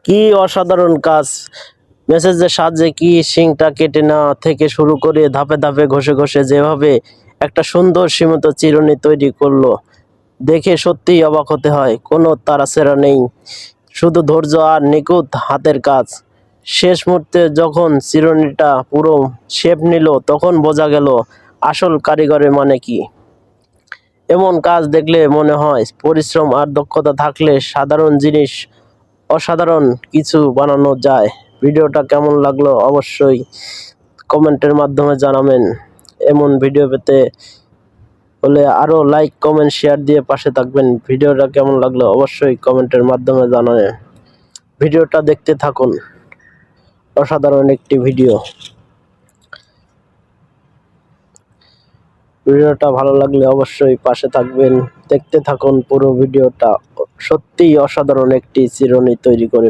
কি অসাধারণ কাজ! মেসেজের সাহায্যে কি শিংটা কেটে নেওয়া থেকে শুরু করে ধাপে ধাপে ঘষে ঘষে যেভাবে একটা সুন্দর সীমিত চিরুনি তৈরি করলো, দেখে সত্যিই অবাক হতে হয়। কোনো তাড়াহুড়ো নেই, শুধু ধৈর্য আর নিখুঁত হাতের কাজ। শেষ মুহূর্তে যখন চিরুনিটা পুরো শেপ নিল, তখন বোঝা গেল আসল কারিগরের মানে কি। এমন কাজ দেখলে মনে হয় পরিশ্রম আর দক্ষতা থাকলে সাধারণ জিনিস অসাধারণ কিছু বানানো যায়। ভিডিওটা কেমন লাগলো অবশ্যই কমেন্টের মাধ্যমে জানাবেন। এমন ভিডিও পেতে হলে আরও লাইক, কমেন্ট, শেয়ার দিয়ে পাশে থাকবেন। ভিডিওটা কেমন লাগলো অবশ্যই কমেন্টের মাধ্যমে জানাবেন। ভিডিওটা দেখতে থাকুন, অসাধারণ একটি ভিডিও। ভিডিওটা ভালো লাগলে অবশ্যই পাশে থাকবেন, দেখতে থাকুন পুরো ভিডিওটা। সত্যিই অসাধারণ একটি চিরুনি তৈরি করে